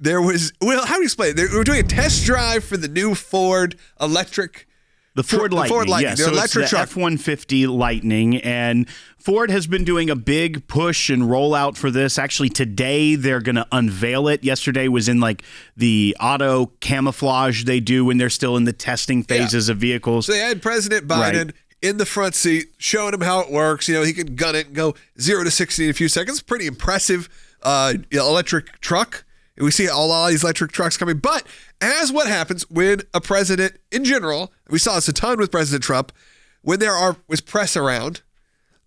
how do you explain it? They were doing a test drive for the new Ford electric. The Ford Lightning, yes. The so electric it's the truck. F-150 Lightning, and Ford has been doing a big push and rollout for this. Actually, today they're going to unveil it. Yesterday was in like the auto camouflage they do when they're still in the testing phases of vehicles. So they had President Biden in the front seat showing him how it works. He can gun it and go 0 to 60 in a few seconds. Pretty impressive electric truck. And we see all these electric trucks coming. But as what happens when a president in general, we saw this a ton with President Trump, when there was press around,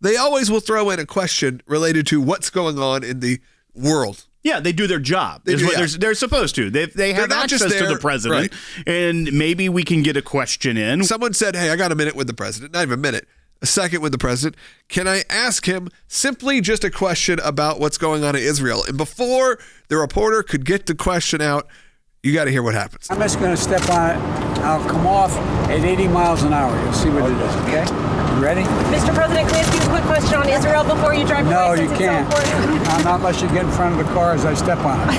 they always will throw in a question related to what's going on in the world. Yeah, they do their job. They're supposed to. They have access to the president, and maybe we can get a question in. Someone said, hey, I got a minute with the president. Not even a minute. A second with the president. Can I ask him simply just a question about what's going on in Israel? And before the reporter could get the question out, you got to hear what happens. I'm just going to step on it. I'll come off at 80 miles an hour. You'll see what it is, okay? You ready? Mr. President, can I ask you a quick question on Israel before you drive away? No, you can't. Not unless you get in front of the car as I step on it.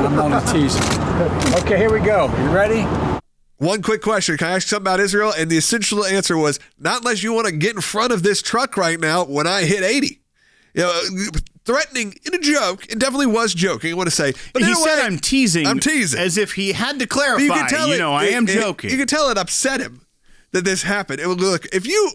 I'm only teasing. Okay, here we go. You ready? One quick question. Can I ask you something about Israel? And the essential answer was, not unless you want to get in front of this truck right now when I hit 80. Threatening in a joke. It definitely was joking, I want to say. But he said, I'm teasing. I'm teasing. As if he had to clarify, I am joking. You can tell it upset him that this happened. Look, if you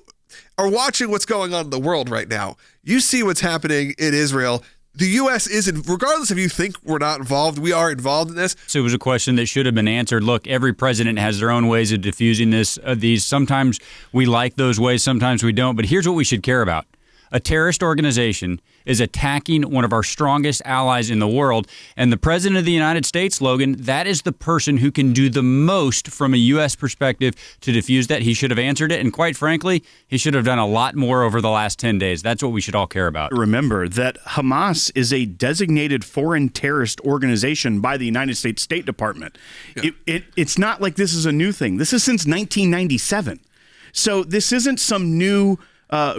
are watching what's going on in the world right now, you see what's happening in Israel. The U.S. isn't, regardless if you think we're not involved, we are involved in this. So it was a question that should have been answered. Look, every president has their own ways of diffusing these. Sometimes we like those ways, sometimes we don't. But here's what we should care about. A terrorist organization is attacking one of our strongest allies in the world. And the president of the United States, Logan, that is the person who can do the most from a U.S. perspective to diffuse that. He should have answered it. And quite frankly, he should have done a lot more over the last 10 days. That's what we should all care about. Remember that Hamas is a designated foreign terrorist organization by the United States State Department. Yeah. It's not like this is a new thing. This is since 1997. So this isn't some new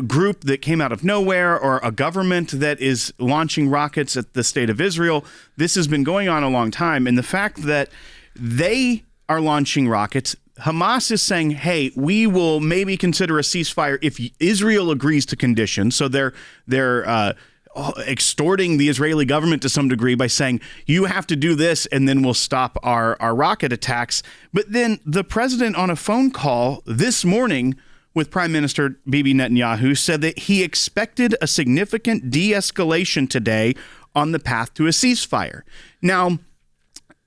group that came out of nowhere or a government that is launching rockets at the state of Israel. This has been going on a long time. And the fact that they are launching rockets, Hamas is saying, hey, we will maybe consider a ceasefire if Israel agrees to conditions. So they're extorting the Israeli government to some degree by saying, you have to do this and then we'll stop our rocket attacks. But then the president on a phone call this morning with Prime Minister Bibi Netanyahu said that he expected a significant de-escalation today on the path to a ceasefire. Now,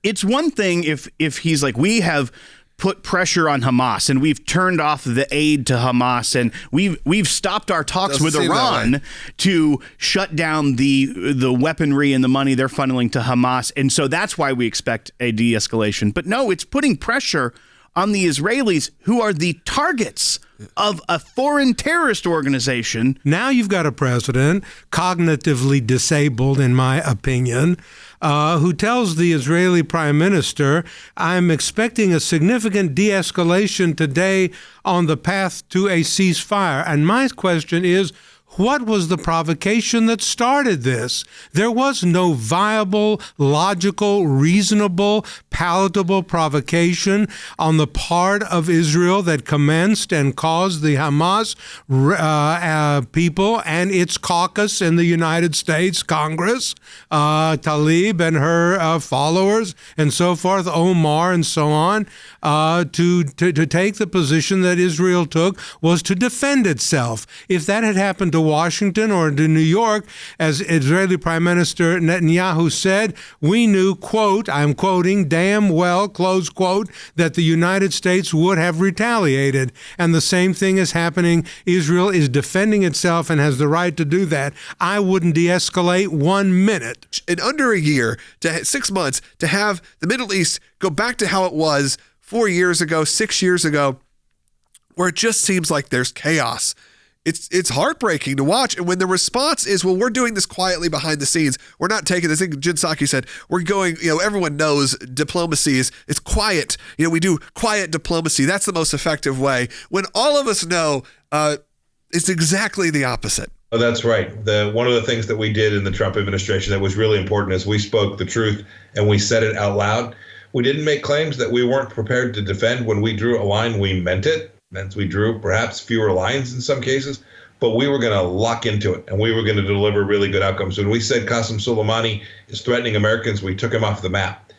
it's one thing if he's like, we have put pressure on Hamas and we've turned off the aid to Hamas and we've stopped our talks with Iran to shut down the weaponry and the money they're funneling to Hamas. And so that's why we expect a de-escalation. But no, it's putting pressure on the Israelis, who are the targets of a foreign terrorist organization. Now you've got a president, cognitively disabled, in my opinion, who tells the Israeli prime minister, I'm expecting a significant de-escalation today on the path to a ceasefire. And my question is, what was the provocation that started this? There was no viable, logical, reasonable, palatable provocation on the part of Israel that commenced and caused the Hamas people and its caucus in the United States Congress, Tlaib and her followers and so forth, Omar and so on, to take the position that Israel took was to defend itself. If that had happened to Washington or to New York, as Israeli Prime Minister Netanyahu said, we knew, quote, I'm quoting, damn well, close quote, that the United States would have retaliated. And the same thing is happening. Israel is defending itself and has the right to do that. I wouldn't de-escalate 1 minute. In under a year, 6 months, to have the Middle East go back to how it was 4 years ago, 6 years ago, where it just seems like there's chaos. It's heartbreaking to watch. And when the response is, well, we're doing this quietly behind the scenes. We're not taking this. I think Jen Psaki said, we're going, everyone knows diplomacy it's quiet. We do quiet diplomacy. That's the most effective way. When all of us know it's exactly the opposite. Oh, that's right. One of the things that we did in the Trump administration that was really important is we spoke the truth and we said it out loud. We didn't make claims that we weren't prepared to defend. When we drew a line, we meant it. Meant we drew perhaps fewer lines in some cases, but we were going to lock into it, and we were going to deliver really good outcomes. When we said Qasem Soleimani is threatening Americans, we took him off the map.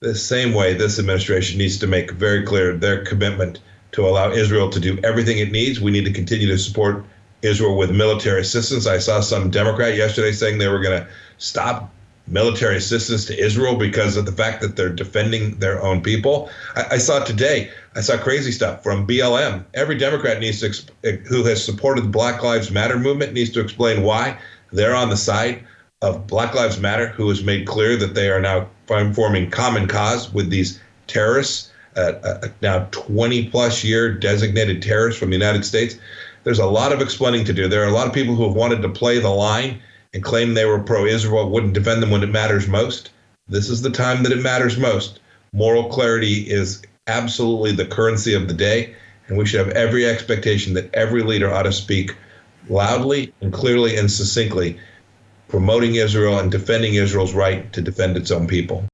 The same way this administration needs to make very clear their commitment to allow Israel to do everything it needs. We need to continue to support Israel with military assistance. I saw some Democrat yesterday saying they were going to stop military assistance to Israel because of the fact that they're defending their own people. I saw crazy stuff from BLM. Every Democrat who has supported the Black Lives Matter movement needs to explain why they're on the side of Black Lives Matter, who has made clear that they are now forming common cause with these terrorists, now 20-plus year designated terrorists from the United States. There's a lot of explaining to do. There are a lot of people who have wanted to play the line and claim they were pro-Israel, wouldn't defend them when it matters most. This is the time that it matters most. Moral clarity is absolutely the currency of the day, and we should have every expectation that every leader ought to speak loudly and clearly and succinctly, promoting Israel and defending Israel's right to defend its own people.